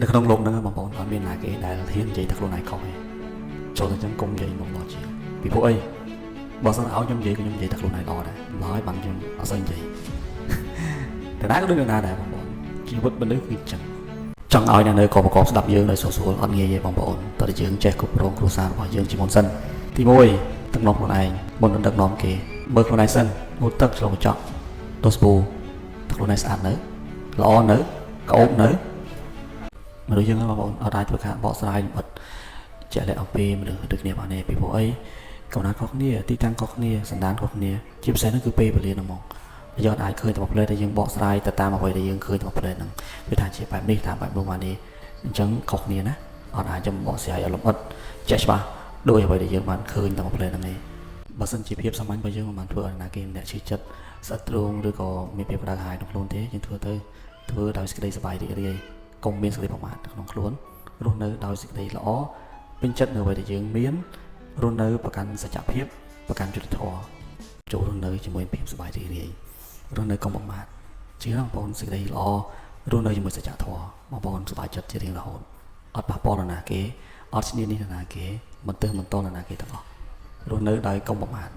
នៅក្នុងលោកហ្នឹងបងប្អូនអត់មានណាគេដែលហ៊ាននិយាយតែខ្លួនឯងខុសទេចូលតែចឹងកុំនិយាយមកដល់ជាពីព្រោះអីបើសិនឲ្យខ្ញុំនិយាយក៏ខ្ញុំនិយាយតែខ្លួនឯងល្អដែរឡើយបានខ្ញុំអត់សូវនិយាយតែណាក៏ដូចណាដែរបងប្អូនជីវិតមនុស្សគឺចឹងចង់ឲ្យអ្នកនៅក៏ប្រកបស្ដាប់យើងដោយស្រួលអត់ងាយទេបងប្អូនតើយើងចេះគ្រប់គ្រងគ្រួសាររបស់យើងជាមុនសិនទី1ទឹកនំខ្លួនឯងមុននឹងដឹកនាំគេមើលខ្លួនឯងសិនងូតទឹកឆ្លងកញ្ចក់ទោះស្ពូទឹកខ្លួនឯងស្អាតនៅល្អនៅក្អូបនៅមនុស្សយើងបងប្អូនអត់អាចធ្វើការបកស្រាយលម្អិតជាក់លាក់អំពីមនុស្សដូចគ្នាបានទេពីព្រោះអីកំណត់ខុសគ្នាទីតាំងខុសគ្នាសន្តានខុសគ្នាជាពិសេសនោះគឺពេលវេលាហ្នឹងមកយើងអាចឃើញតែមួយផ្លេតដែលយើងបកស្រាយទៅតាមអ្វីដែលយើងឃើញតែមួយផ្លេតហ្នឹងវាថាជាបែបនេះតាមបែបនោះមកនេះអញ្ចឹងខុសគ្នាណាអត់អាចចាំបកស្រាយឲ្យលម្អិតចេះច្បាស់ដោយអ្វីដែលយើងបានឃើញតែមួយផ្លេតហ្នឹងឯងបើសិនជាភាពសាមញ្ញរបស់យើងមិនបានធ្វើឲ្យណាគេម្នាក់ឈឺចិត្តស្អិតទ្រូងឬក៏មានភាពក្តៅក្រហាយក្នុងខ្លួនទេយើងធ្វើដោយសេចក្តីសប្បាយរីករាយកុំមានសេចក្តីប្រមាទក្នុងខ្លួនរស់នៅដោយសេចក្តីល្អពេញចិត្តនៅអ្វីដែលយើងមានរស់នៅប្រកាន់សច្ចភាពប្រកាន់យុត្តិធម៌ចូលរស់នៅជាមួយភាពសប្បាយរីករាយរស់នៅកុំប្រមាទជឿបងប្អូនសេចក្តីល្អរស់នៅជាមួយសច្ចធម៌បងប្អូនសប្បាយចិត្តជារៀងរហូតអត់ប៉ះពាល់ដល់ណាគេអត់ឈ្នានីសដល់ណាគេមិនទើសមិនតល់ដល់ណាគេទាំងអស់រស់នៅដោយកុំប្រមាទ